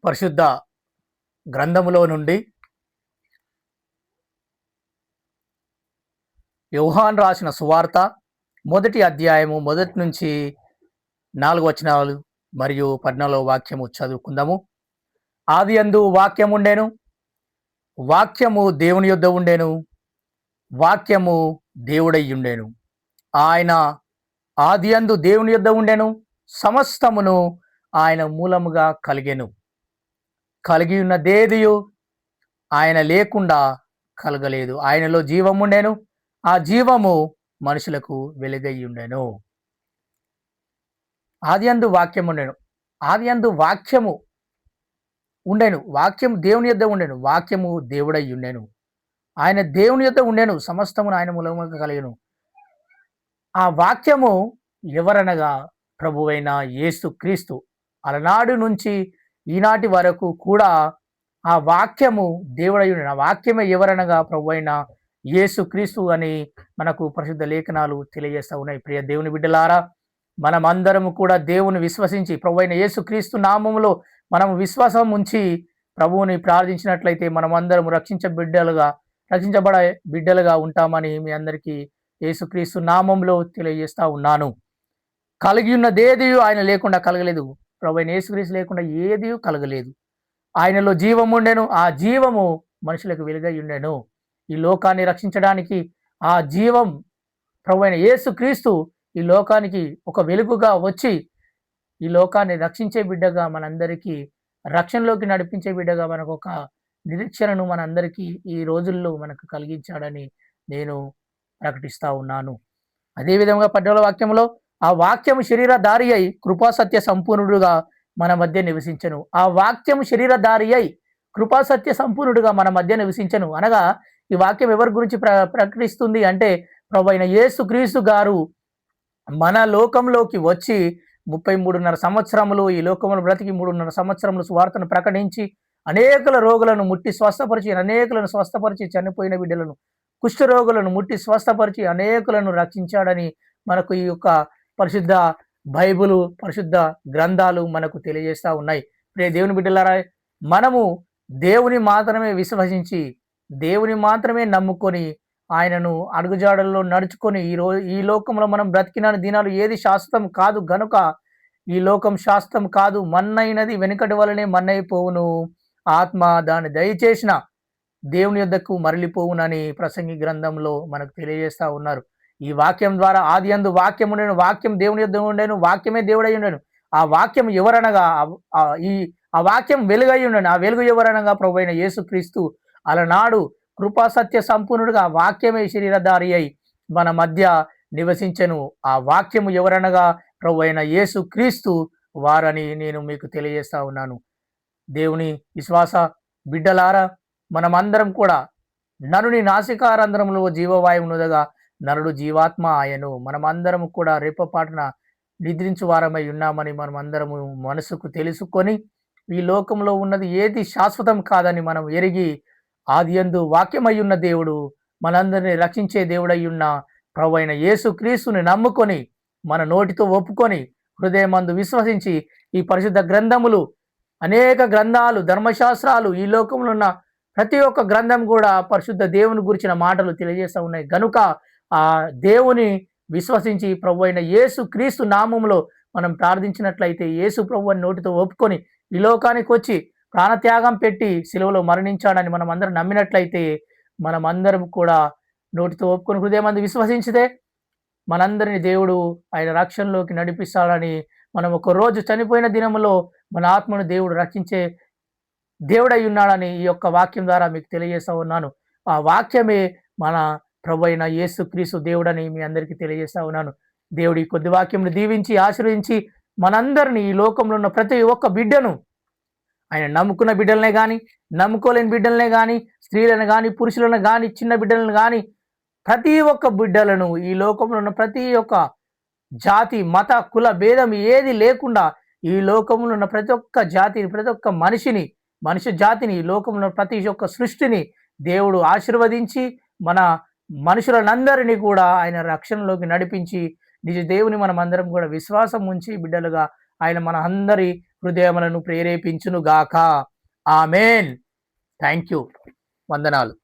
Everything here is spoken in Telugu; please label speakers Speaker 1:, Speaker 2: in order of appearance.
Speaker 1: పరిశుద్ధ గ్రంథములో నుండి యోహాను రాసిన సువార్త మొదటి అధ్యాయము మొదటి నుంచి 4 వచనాలు మరియు 14 వాక్యము చదువుకుందాము. ఆదియందు వాక్యం ఉండెను, వాక్యము దేవుని యొద్ద ఉండెను, వాక్యము దేవుడై ఉండెను. ఆయన ఆదియందు దేవుని యొద్ద ఉండెను, సమస్తమును ఆయన మూలముగా కలిగెను. కలిగి ఉన్నదేదియు ఆయన లేకుండా కలగలేదు. ఆయనలో జీవము ఉండెను, ఆ జీవము మనుషులకు వెలుగై ఉండెను. ఆదియందు వాక్యం ఉండెను, ఆదియందు వాక్యము ఉండెను, వాక్యము దేవుని యొద్ద ఉండెను, వాక్యము దేవుడై ఉండెను. ఆయన దేవుని యొద్ద ఉండెను, సమస్తమును ఆయన మూలముగా కలిగెను. ఆ వాక్యము ఎవరనగా ప్రభువైన యేసు క్రీస్తు. అలనాడు నుంచి ఈనాటి వరకు కూడా ఆ వాక్యము దేవుడై ఉండెను. ఆ వాక్యమే ఎవరనగా ప్రభువైన యేసు క్రీస్తు అని మనకు పరిశుద్ధ లేఖనాలు తెలియజేస్తూ ఉన్నాయి. ప్రియ దేవుని బిడ్డలారా, మనమందరము కూడా దేవుని విశ్వసించి ప్రభువైన యేసు క్రీస్తు నామములో మనం విశ్వాసం ఉంచి ప్రభువుని ప్రార్థించినట్లయితే మనమందరం రక్షించబడే బిడ్డలుగా ఉంటామని మీ అందరికీ యేసుక్రీస్తు నామంలో తెలియజేస్తా ఉన్నాను. కలిగి ఉన్నదేది ఆయన లేకుండా కలగలేదు. ప్రభువైన యేసుక్రీస్తు లేకుండా ఏది కలగలేదు. ఆయనలో జీవము ఉండెను, ఆ జీవము మనుషులకు వెలుగై ఉండెను. ఈ లోకాన్ని రక్షించడానికి ఆ జీవం ప్రభువైన యేసుక్రీస్తు ఈ లోకానికి ఒక వెలుగుగా వచ్చి ఈ లోకాన్ని రక్షించే బిడ్డగా మనందరికీ రక్షణలోకి నడిపించే బిడ్డగా మనకు ఒక నిరీక్షణను మనందరికీ ఈ రోజుల్లో మనకు కలిగించాడని నేను ప్రకటిస్తా ఉన్నాను. అదేవిధంగా 18వ వాక్యంలో ఆ వాక్యము శరీరధారి అయి కృపాసత్య సంపూర్ణుడుగా మన మధ్య నివసించెను. ఆ వాక్యము శరీరధారి అయి కృపాసత్య సంపూర్ణుడుగా మన మధ్య నివసించెను అనగా ఈ వాక్యం ఎవరి గురించి ప్రకటిస్తుంది అంటే ప్రభువైన యేసుక్రీస్తు గారు మన లోకంలోకి వచ్చి 33.5 సంవత్సరములు ఈ లోకంలో బ్రతికి 3.5 సంవత్సరములు సువార్తను ప్రకటించి అనేకుల రోగులను ముట్టి స్వస్థపరిచి అనేకులను స్వస్థపరిచి చనిపోయిన బిడ్డలను కుష్ఠరోగులను ముట్టి స్వస్థపరిచి అనేకులను రక్షించాడని మనకు ఈ యొక్క పరిశుద్ధ బైబిలు పరిశుద్ధ గ్రంథాలు మనకు తెలియజేస్తూ ఉన్నాయి. ప్రియ దేవుని బిడ్డలారా, మనము దేవుని మాత్రమే విశ్వసించి దేవుని మాత్రమే నమ్ముకొని ఆయనను అడుగుజాడల్లో నడుచుకొని ఈ లోకంలో మనం బ్రతికిన దినాలు ఏది శాశ్వతం కాదు గనుక ఈ లోకం శాశ్వతం కాదు, మన్నైనది వెనుకటి వలనే మన్నైపోవును, ఆత్మ దాన్ని దయచేసిన దేవుని యొద్దకు మరలిపోవునని ప్రసంగి గ్రంథంలో మనకు తెలియజేస్తా ఉన్నారు. ఈ వాక్యం ద్వారా ఆదియందు వాక్యం ఉండెను, వాక్యం దేవుని యొద్ద ఉండెను, వాక్యమే దేవుడై ఉండెను. ఆ వాక్యం ఎవరనగా ఆ వాక్యం వెలుగై ఉండెను. ఆ వెలుగు ఎవరనగా ప్రభువైన యేసుక్రీస్తు అలనాడు కృపా సత్య సంపూర్ణుడుగా వాక్యమే శరీరధారి అయి మన మధ్య నివసించెను. ఆ వాక్యము ఎవరనగా ప్రభువైన యేసుక్రీస్తు వారని నేను మీకు తెలియజేస్తా ఉన్నాను. దేవుని విశ్వాస బిడ్డలారా, మనమందరం కూడా నరుని నాసికారంధ్రములో జీవవాయువునుదగా నరుడు జీవాత్మ ఆయను. మనమందరం కూడా రేపపాటున నిద్రించు వారమై ఉన్నామని మనమందరము మనసుకు తెలుసుకొని ఈ లోకంలో ఉన్నది ఏది శాశ్వతం కాదని మనం ఎరిగి ఆదియందు వాక్యమై ఉన్న దేవుడు మనందరినీ రక్షించే దేవుడై ఉన్న ప్రభువైన యేసుక్రీస్తుని నమ్ముకొని మన నోటితో ఒప్పుకొని హృదయమందు విశ్వసించి ఈ పరిశుద్ధ గ్రంథములు అనేక గ్రంథాలు ధర్మశాస్త్రాలు ఈ లోకంలో ఉన్న ప్రతి ఒక్క గ్రంథం కూడా పరిశుద్ధ దేవుని గురించిన మాటలు తెలియజేస్తూ ఉన్నాయి గనుక ఆ దేవుని విశ్వసించి ప్రభువైన యేసుక్రీస్తు నామములో మనం ప్రార్థించినట్లయితే యేసు ప్రభువుని నోటితో ఒప్పుకొని ఈ లోకానికి వచ్చి ప్రాణత్యాగం పెట్టి సిలువలో మరణించాడని మనం అందరం నమ్మినట్లయితే మనమందరం కూడా నోటితో ఒప్పుకొని హృదయమందు విశ్వసించితే మనందరిని దేవుడు ఆయన రక్షణలోకి నడిపిస్తాడని మనం ఒక రోజు చనిపోయిన దినములో మన ఆత్మను దేవుడు రక్షించే దేవుడై ఉన్నాడని ఈ యొక్క వాక్యం ద్వారా మీకు తెలియజేస్తా ఉన్నాను. ఆ వాక్యమే మన ప్రభువైన యేసుక్రీస్తు దేవుడని మీ అందరికీ తెలియజేస్తా ఉన్నాను. దేవుడి కొద్ది వాక్యంను దీవించి ఆశీర్వదించి మనందరినీ ఈ లోకంలో ఉన్న ప్రతి ఒక్క బిడ్డను ఆయన నమ్ముకున్న బిడ్డలనే కానీ నమ్ముకోలేని బిడ్డలనే కానీ స్త్రీలను కానీ పురుషులను కానీ చిన్న బిడ్డలను కానీ ప్రతి ఒక్క బిడ్డలను ఈ లోకంలో ఉన్న ప్రతి ఒక్క జాతి మత కుల భేదం ఏది లేకుండా ఈ లోకంలో ఉన్న ప్రతి ఒక్క జాతిని ప్రతి ఒక్క మనిషి జాతిని ఈ లోకంలో ప్రతి ఒక్క సృష్టిని దేవుడు ఆశీర్వదించి మన మనుషులందరినీ కూడా ఆయన రక్షణలోకి నడిపించి నిజ దేవుని మనం అందరం కూడా విశ్వాసం ఉంచి బిడ్డలుగా ఆయన మన అందరి హృదయములను ప్రేరేపించును గాక. ఆమెన్. Thank you. వందనాలు.